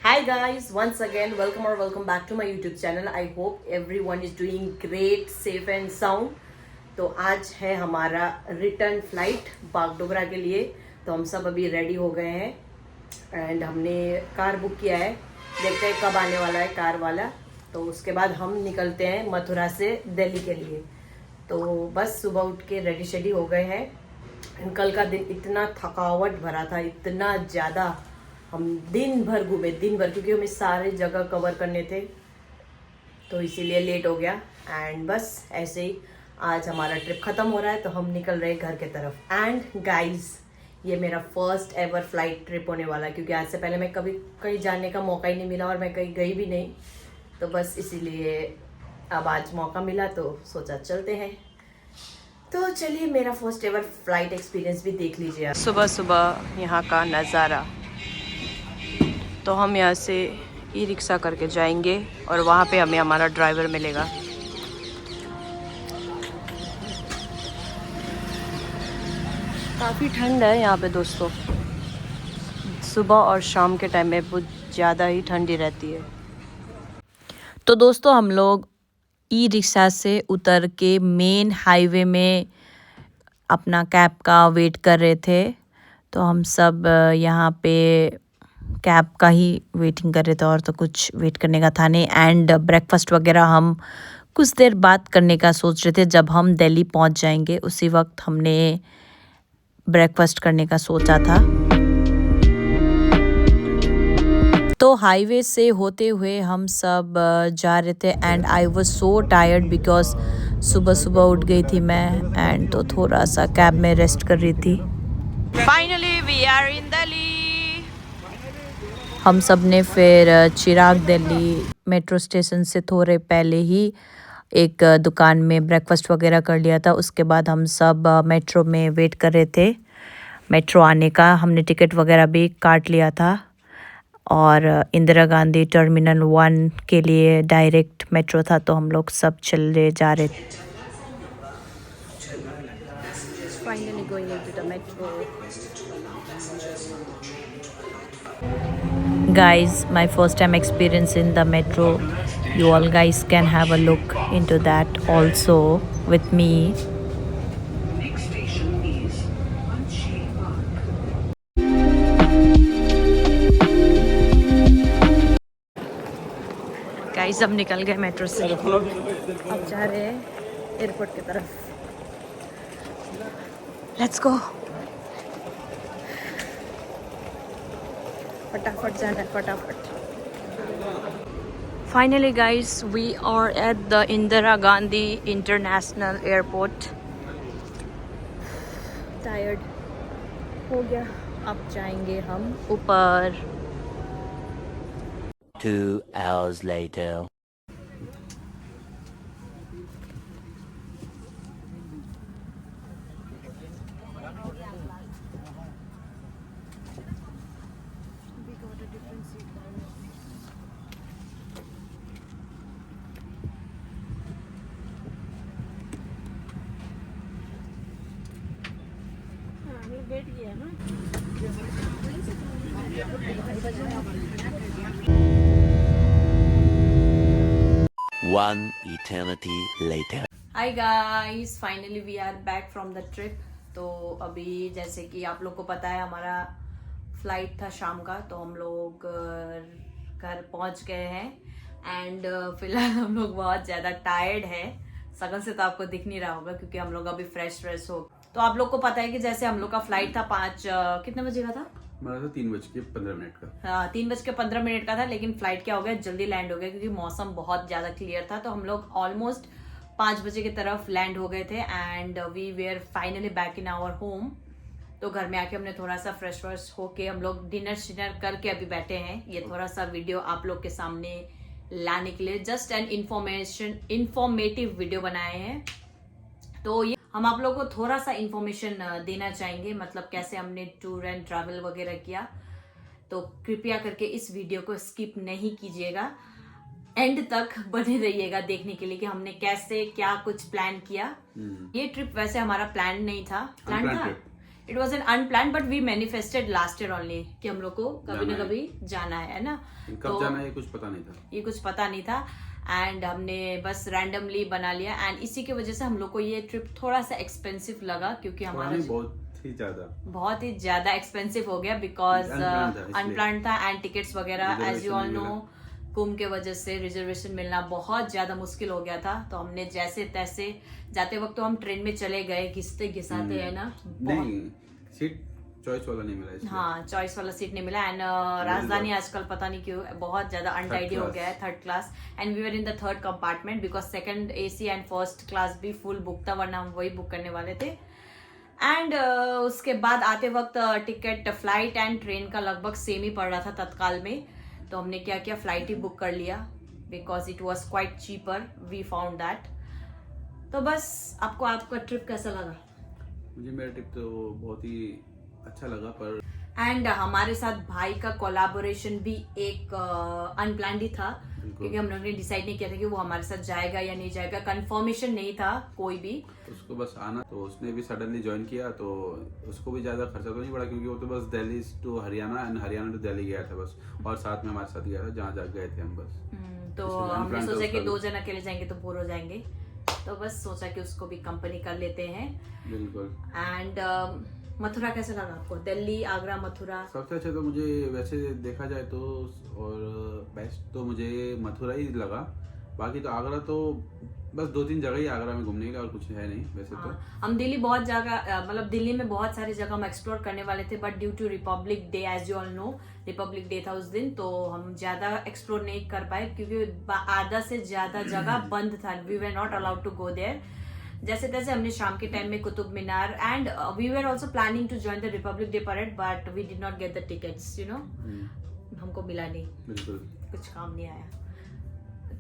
Hi guys, once again welcome back to my YouTube channel. I hope everyone is doing great, safe and sound. तो आज है हमारा return flight Bagdogra के लिए। तो हम सब अभी रेडी हो गए हैं एंड हमने कार बुक किया है। देखते हैं कब आने वाला है कार वाला। तो उसके बाद हम निकलते हैं मथुरा से दिल्ली के लिए। तो बस सुबह उठ के रेडी शेडी हो गए हैं। कल का दिन इतना थकावट भरा था, इतना ज़्यादा। हम दिन भर घूमे, दिन भर, क्योंकि हमें सारे जगह कवर करने थे, तो इसीलिए लेट हो गया। एंड बस ऐसे ही आज हमारा ट्रिप ख़त्म हो रहा है, तो हम निकल रहे हैं घर के तरफ। एंड गाइस, ये मेरा फर्स्ट एवर फ्लाइट ट्रिप होने वाला है, क्योंकि आज से पहले मैं कभी कहीं जाने का मौका ही नहीं मिला और मैं कहीं गई भी नहीं। तो बस इसीलिए अब आज मौका मिला तो सोचा चलते हैं। तो चलिए मेरा फर्स्ट एवर फ्लाइट एक्सपीरियंस भी देख लीजिए आप। सुबह सुबह यहाँ का नज़ारा। तो हम यहाँ से ई रिक्शा करके जाएंगे और वहाँ पे हमें हमारा ड्राइवर मिलेगा। काफ़ी ठंड है यहाँ पे दोस्तों। सुबह और शाम के टाइम में बहुत ज़्यादा ही ठंडी रहती है। तो दोस्तों हम लोग ई रिक्शा से उतर के मेन हाईवे में अपना कैब का वेट कर रहे थे। तो हम सब यहाँ पे कैब का ही वेटिंग कर रहे थे और तो कुछ वेट करने का था नहीं। एंड ब्रेकफास्ट वगैरह हम कुछ देर बाद करने का सोच रहे थे। जब हम दिल्ली पहुंच जाएंगे उसी वक्त हमने ब्रेकफास्ट करने का सोचा था। तो हाईवे से होते हुए हम सब जा रहे थे and I was so tired because सुबह सुबह उठ गई थी मैं एंड तो थोड़ा सा कैब में रेस्ट कर रही थी। Finally we are in Delhi. हम सब ने फिर चिराग दिल्ली मेट्रो स्टेशन से थोड़े पहले ही एक दुकान में ब्रेकफास्ट वगैरह कर लिया था। उसके बाद हम सब मेट्रो में वेट कर रहे थे मेट्रो आने का। हमने टिकट वगैरह भी काट लिया था और इंदिरा गांधी टर्मिनल 1 के लिए डायरेक्ट मेट्रो था, तो हम लोग सब चले जा रहे थे। Finally going into the metro. Guys, my first time experience in the metro. You all guys can have a look into that also with me. Guys अब निकल गए मेट्रो से, अब जा रहे हैं एयरपोर्ट की तरफ। Let's go. फटाफट जाना है, फटाफट। Finally guys we are at the Indira Gandhi international airport. Tired हो गया, अब जाएंगे हम ऊपर। 2 hours later. One eternity later. Hi guys, finally we are back from the trip. तो अभी जैसे कि आप लोग को पता है हमारा फ्लाइट था शाम का, तो हम लोग घर पहुंच गए हैं एंड फिलहाल हम लोग बहुत ज़्यादा टायर्ड है। शक्ल से तो आपको दिख नहीं रहा होगा क्योंकि हम लोग अभी फ्रेश हो। तो आप लोग को पता है कि जैसे हम लोग का फ्लाइट था कितने बजे का था? हमारा था 3:15 का। हाँ, 3:15 का था, लेकिन फ्लाइट क्या हो गया, जल्दी लैंड हो गया क्योंकि मौसम बहुत ज़्यादा क्लियर था। तो हम लोग ऑलमोस्ट 5 बजे की तरफ लैंड हो गए थे and we were finally back in our home. तो घर में आके हमने थोड़ा सा फ्रेश होके हम लोग डिनर शिनर करके अभी बैठे हैं। ये थोड़ा सा वीडियो आप लोग के सामने लाने के लिए जस्ट एन इंफॉर्मेटिव वीडियो बनाए हैं। तो ये हम आप लोगों को थोड़ा सा इंफॉर्मेशन देना चाहेंगे, मतलब कैसे हमने टूर एंड ट्रैवल वगैरह किया। तो कृपया करके इस वीडियो को स्किप नहीं कीजिएगा, एंड तक बने रहिएगा देखने के लिए कि हमने कैसे क्या कुछ प्लान किया। ये ट्रिप वैसे हमारा प्लान नहीं था, प्लान था it was an unplan but we manifested last year only कि हम लोग को कभी ना जाना है। कभी जाना है ना। कब जाना है ये कुछ पता नहीं था। ये कुछ पता नहीं था एंड हमने बस रैंडमली बना लिया एंड इसी की वजह से हम लोग को ये ट्रिप थोड़ा सा एक्सपेंसिव लगा क्योंकि थोड़ा हमारा नहीं, बहुत ही ज्यादा एक्सपेंसिव हो गया बिकॉज Unplanned था इसलिए। अनप्लान था एंड टिकट्स वगैरह as you all Reservation know नहीं मिला। कुंभ के वजह से रिजर्वेशन मिलना बहुत ज्यादा मुश्किल हो गया था। तो हमने जैसे तैसे जाते वक्त तो हम ट्रेन में चले गए घिसते घिसाते है ना। नहीं, सीट चॉइस वाला नहीं मिला इसलिए। हाँ चॉइस वाला सीट नहीं मिला एंड राजधानी आजकल पता नहीं क्यों बहुत ज्यादा अनटाइडी हो गया है, third class and we were in the third compartment because second AC and first class भी फुल बुक था, वरना हम वही बुक करने वाले थे। एंड उसके बाद आते वक्त टिकट फ्लाइट एंड ट्रेन का लगभग सेम ही पड़ रहा था तत्काल में। तो हमने क्या किया, फ्लाइट ही बुक कर लिया because it was quite cheaper, we found that. तो बस आपका ट्रिप कैसा लगा? मुझे मेरा ट्रिप तो बहुत ही अच्छा लगा, पर एंड हमारे साथ भाई का कोलैबोरेशन भी एक अनप्लान्ड ही था क्योंकि हम लोगों ने डिसाइड नहीं किया था कि वो हमारे साथ जाएगा या नहीं जाएगा, कंफर्मेशन नहीं था कोई भी। उसको बस आना, तो उसने भी सडनली ज्वाइन किया, तो उसको भी ज्यादा खर्चा तो नहीं पड़ा क्योंकि वो तो बस Delhi to Haryana and Haryana to Delhi गया था बस, और साथ में हमारे साथ गया था जहाँ जहाँ गए थे हम बस। तो इसलिए हमने unplanned था सोचा कि उसका 2 जन अकेले जाएंगे तो बोर हो जाएंगे, तो बस सोचा कि उसको भी कंपनी कर लेते हैं। बिल्कुल। एंड मथुरा कैसे लगा आपको? दिल्ली, आगरा, मथुरा? सबसे अच्छा तो मुझे वैसे देखा जाए तो और बेस्ट तो मुझे मथुरा ही लगा। बाकी तो आगरा तो बस 2-3 जगह ही आगरा में घूमने के लिए, और कुछ है नहीं वैसे तो। हम दिल्ली बहुत जगह मतलब दिल्ली में बहुत सारी जगह हम एक्सप्लोर करने वाले थे but due to Republic Day, as you all know Republic Day था उस दिन, तो हम ज्यादा एक्सप्लोर नहीं कर पाए क्योंकि आधा से ज्यादा जगह बंद था। We were not allowed to go there. जैसे तैसे हमने शाम के टाइम में Qutub Minar and we were also planning to join the republic day parade but we did not get the tickets, you know, हमको मिला नहीं, बिल्कुल कुछ काम नहीं आया,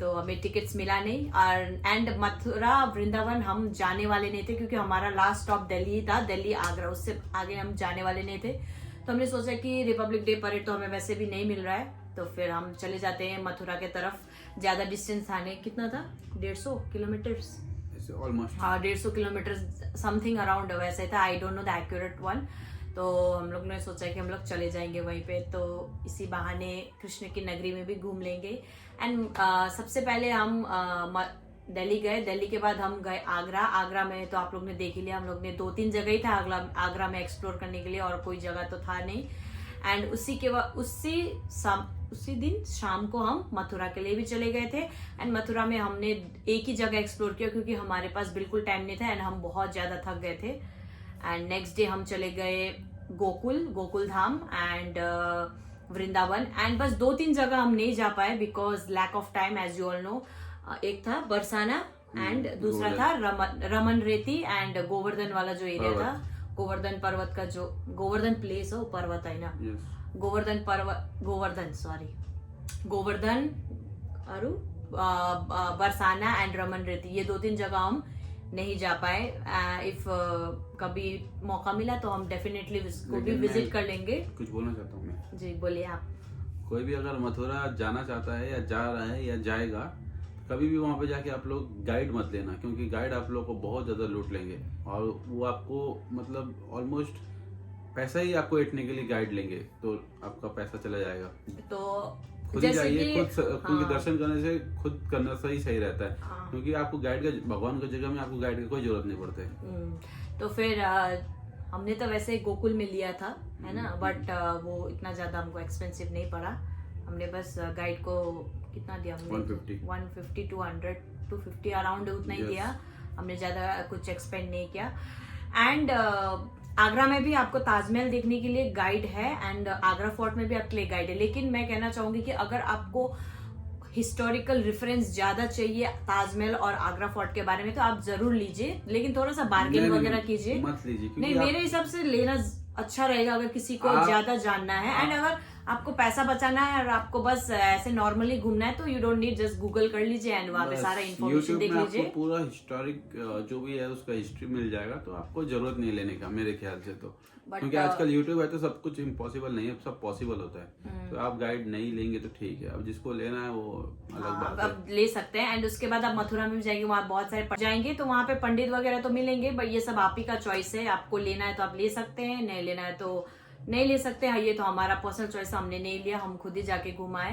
तो हमें टिकट्स मिला नहीं। और एंड मथुरा वृंदावन हम जाने वाले नहीं थे क्योंकि हमारा लास्ट स्टॉप दिल्ली था, दिल्ली आगरा, उससे आगे हम जाने वाले नहीं थे। तो हमने सोचा कि रिपब्लिक डे परेड तो हमें वैसे भी नहीं मिल रहा है, तो फिर हम चले जाते हैं मथुरा के तरफ। ज्यादा डिस्टेंस था नहीं, कितना था, 150 किलोमीटर, ऑलमोस्ट। हाँ 150 किलोमीटर समथिंग अराउंड वैसे था, I don't know the accurate one. तो हम लोग ने सोचा कि हम लोग चले जाएंगे वहीं पे, तो इसी बहाने कृष्ण की नगरी में भी घूम लेंगे। एंड सबसे पहले हम दिल्ली गए, दिल्ली के बाद हम गए आगरा। आगरा में तो आप लोग ने देख ही लिया, हम लोग ने 2-3 जगह ही था आगरा में एक्सप्लोर करने के लिए, और कोई जगह तो था नहीं। एंड उसी दिन शाम को हम मथुरा के लिए भी चले गए थे। एंड मथुरा में हमने एक ही जगह एक्सप्लोर किया क्योंकि हमारे पास बिल्कुल टाइम नहीं था एंड हम बहुत ज्यादा थक गए थे। एंड नेक्स्ट डे हम चले गए गोकुल धाम एंड वृंदावन। एंड बस 2-3 जगह हम नहीं जा पाए because lack of time, as you all know. एक था बरसाना एंड दूसरा था रमन रेती एंड गोवर्धन वाला जो एरिया था, गोवर्धन पर्वत का जो गोवर्धन प्लेस हो, पर्वत है ना, गोवर्धन और बरसाना एंड रमन रेती, ये 2-3 जगह हम नहीं जा पाए। इफ कभी मौका मिला तो हम डेफिनेटली इसको भी विजिट कर लेंगे। कुछ बोलना चाहता हूँ मैं। जी बोलिए आप। कोई भी अगर मथुरा जाना चाहता है या जा रहा है या जाएगा, कभी भी वहाँ पे जाके आप लोग गाइड मत लेना, क्योंकि गाइड आप लोग को बहुत ज्यादा लूट लेंगे और वो आपको मतलब ऑलमोस्ट पैसा ही आपको ऐंठने के लिए गाइड लेंगे, तो आपका पैसा चला जाएगा। तो खुद ही जाइए, हाँ, दर्शन करने से खुद करना सही रहता है। हाँ, क्योंकि आपको गाइड का, भगवान की जगह में आपको गाइड की कोई जरूरत नहीं पड़ता है। तो फिर हमने तो वैसे गोकुल में लिया था, है ना, बट वो इतना ज्यादा हमको एक्सपेंसिव नहीं पड़ा। हमने बस गाइड को कितना दिया, 150 250 अराउंड उतना ही दिया, हमने ज्यादा कुछ एक्सपेंड नहीं किया। एंड आगरा में भी आपको ताजमहल देखने के लिए गाइड है एंड आगरा फोर्ट में भी आपके लिए गाइड है, लेकिन मैं कहना चाहूंगी कि अगर आपको हिस्टोरिकल रेफरेंस ज्यादा चाहिए ताजमहल और आगरा फोर्ट के बारे में तो आप जरूर लीजिए, लेकिन थोड़ा सा बार्गेन वगैरह कीजिए। मत लीजिए, नहीं, मेरे हिसाब से लेना अच्छा रहेगा अगर किसी को ज्यादा जानना है। एंड अगर आपको पैसा बचाना है और आपको बस ऐसे नॉर्मली घूमना है तो you don't need, just Google कर लीजिए एंड वहाँ पे सारा इन्फॉर्मेशन देख लीजिए। पूरा हिस्टोरिक जो भी है उसका हिस्ट्री मिल जाएगा, तो आपको जरूरत नहीं लेने का मेरे ख्याल से। तो क्योंकि आजकल यूट्यूब है तो सब कुछ इम्पॉसिबल नहीं है, सब पॉसिबल होता है। तो आप गाइड नहीं लेंगे तो ठीक है, अब जिसको लेना है वो अलग बात है, अब ले सकते हैं। एंड उसके बाद आप मथुरा में भी जाएंगे, वहाँ बहुत सारे जाएंगे तो वहाँ पे पंडित वगैरह तो मिलेंगे, बट ये सब आप ही का चॉइस है। आपको लेना है तो आप ले सकते हैं, नहीं लेना है तो नहीं ले सकते हैं। ये तो हमारा पर्सनल चॉइस, हमने नहीं लिया, हम खुद ही जाके घुमाए।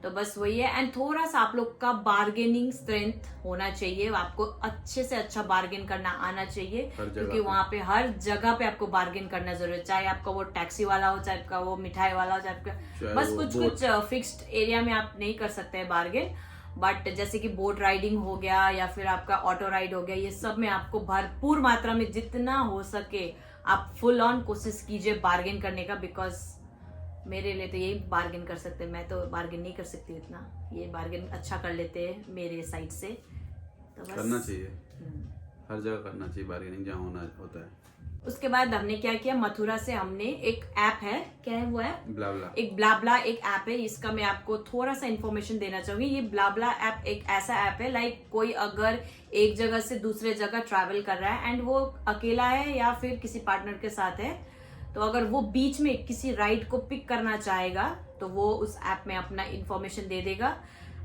तो बस वही है। एंड थोड़ा सा आप लोग का बार्गेनिंग स्ट्रेंथ होना चाहिए, आपको अच्छे से अच्छा बार्गेन करना आना चाहिए, क्योंकि वहाँ पे हर जगह पे आपको बार्गेन करना जरूरी है। चाहे आपका वो टैक्सी वाला हो, चाहे आपका वो मिठाई वाला हो, चाहे आपका बस कुछ फिक्स्ड एरिया में आप नहीं कर सकते हैं बार्गेन। बट जैसे कि बोट राइडिंग हो गया या फिर आपका ऑटो राइड हो गया, ये सब में आपको भरपूर मात्रा में जितना हो सके आप फुल ऑन कोशिश कीजिए बार्गेन करने का। बिकॉज मेरे लिए तो यही बार्गेन कर सकते हैं, मैं तो बार्गेन नहीं कर सकती इतना, ये बार्गेन अच्छा कर लेते हैं मेरे साइड से। तो बस करना चाहिए, हर जगह करना चाहिए बार्गेनिंग जहाँ होना होता है। उसके बाद हमने क्या किया, मथुरा से हमने एक ऐप है, क्या है वो है, ब्लाब्ला, एक ब्लाब्ला एक ऐप है। इसका मैं आपको थोड़ा सा इन्फॉर्मेशन देना चाहूंगी। ये ब्लाब्ला ऐप एक ऐसा ऐप है, लाइक कोई अगर एक जगह से दूसरे जगह ट्रैवल कर रहा है एंड वो अकेला है या फिर किसी पार्टनर के साथ है, तो अगर वो बीच में किसी राइड को पिक करना चाहेगा तो वो उस ऐप में अपना इन्फॉर्मेशन दे देगा।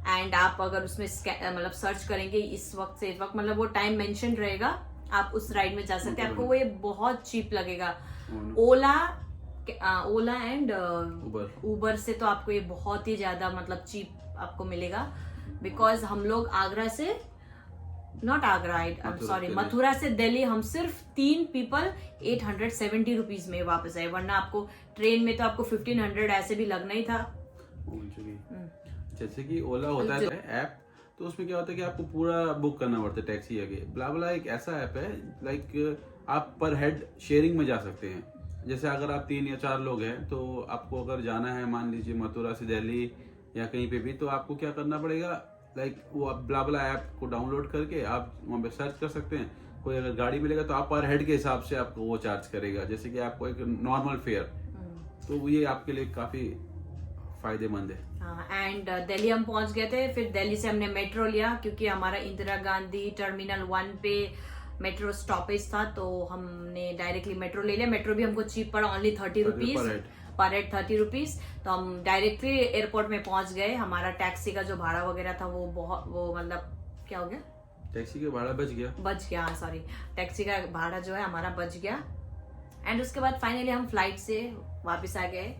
एंड आप अगर उसमें मतलब सर्च करेंगे इस वक्त से इस वक्त, मतलब वो टाइम मेंशन रहेगा, आप उस राइड में जा सकते हैं। आपको वो ये बहुत चीप लगेगा। ओला एंड उबर से तो आपको ये बहुत ही ज्यादा मतलब चीप आपको मिलेगा। बिकॉज हम लोग आगरा से नॉट आगरा, सॉरी मथुरा से दिल्ली हम सिर्फ 3 पीपल 870 रुपीज में वापस आए, वरना आपको ट्रेन में तो आपको 1500 ऐसे भी लगना ही था। जैसे कि ओला होता है ऐप, तो उसमें क्या होता है कि आपको पूरा बुक करना पड़ता है टैक्सी आगे। ब्लाब्ला एक ऐसा ऐप है, लाइक आप पर हेड शेयरिंग में जा सकते हैं। जैसे अगर आप 3 या 4 लोग हैं तो आपको अगर जाना है मान लीजिए मथुरा से दिल्ली या कहीं पे भी, तो आपको क्या करना पड़ेगा, लाइक वो आप ब्लाब्ला ऐप को डाउनलोड करके आप वहाँ पे सर्च कर सकते हैं। कोई अगर गाड़ी मिलेगा तो आप पर हेड के हिसाब से आपको वो चार्ज करेगा, जैसे कि आपको एक नॉर्मल फेयर, तो ये आपके लिए काफी फायदेमंद है। एंड दिल्ली हम पहुंच गए थे, फिर दिल्ली से हमने मेट्रो लिया, क्योंकि हमारा इंदिरा गांधी टर्मिनल 1 पे मेट्रो स्टॉपेज था, तो हमने डायरेक्टली मेट्रो ले लिया। मेट्रो भी हमको चीप पड़ा, only 30 rupees per head, 30 rupees. तो हम डायरेक्टली एयरपोर्ट में पहुंच गए। हमारा टैक्सी का जो भाड़ा वगैरह था वो मतलब क्या हो गया, टैक्सी का भाड़ा बच गया, हाँ सॉरी, टैक्सी का भाड़ा जो है हमारा बच गया। एंड उसके बाद फाइनली हम फ्लाइट से वापस आ गए।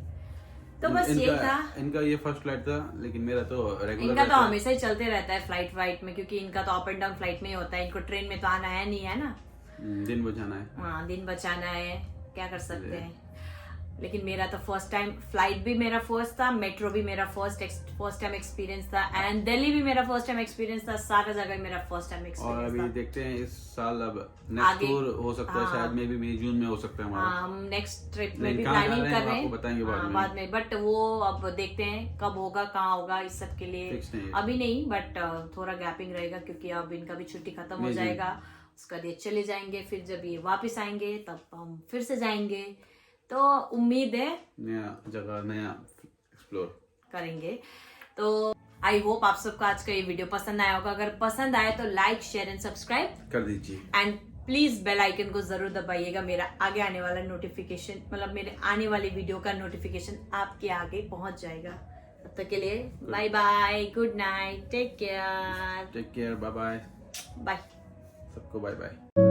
तो बस यही था। इनका ये फर्स्ट फ्लाइट था, लेकिन मेरा तो रेगुलर, इनका तो हमेशा ही चलते रहता है फ्लाइट में, क्योंकि इनका तो अप एंड डाउन फ्लाइट में ही होता है। इनको ट्रेन में तो आना है नहीं, है ना, दिन बचाना है। हाँ, दिन बचाना है, क्या कर सकते हैं। लेकिन मेरा तो फर्स्ट टाइम, फ्लाइट भी मेरा फर्स्ट था, मेट्रो भी मेरा फर्स्ट टाइम एक्सपीरियंस था, एंड दिल्ली भी मेरा फर्स्ट टाइम एक्सपीरियंस था। सारा जगह मेरा फर्स्ट टाइम एक्सपीरियंस था। और अभी देखते हैं इस साल, अब नेक्स्ट टूर हो सकता है, शायद मे भी मई जून में हो सकता है हमारा। हम नेक्स्ट ट्रिप में भी प्लानिंग कर रहे हैं, बताएंगे बाद में। बट वो अब देखते हैं कब होगा, कहाँ होगा, इस सब के लिए अभी नहीं, बट थोड़ा गैपिंग रहेगा, क्योंकि अब इनका भी छुट्टी खत्म हो जाएगा, उसका बाद चले जाएंगे। फिर जब ये वापस आएंगे तब हम फिर से जाएंगे। तो उम्मीद है नया जगह, नया एक्सप्लोर करेंगे। तो आई होप आप सबको आज का ये वीडियो पसंद आया होगा। अगर पसंद आए तो लाइक, शेयर एंड सब्सक्राइब कर दीजिए, एंड प्लीज बेल आइकन को जरूर दबाइएगा। मेरा आगे आने वाला नोटिफिकेशन, मतलब मेरे आने वाली वीडियो का नोटिफिकेशन आपके आगे पहुंच जाएगा। तब तक के लिए bye bye, good night, take care, bye bye, bye सबको बाय बाय।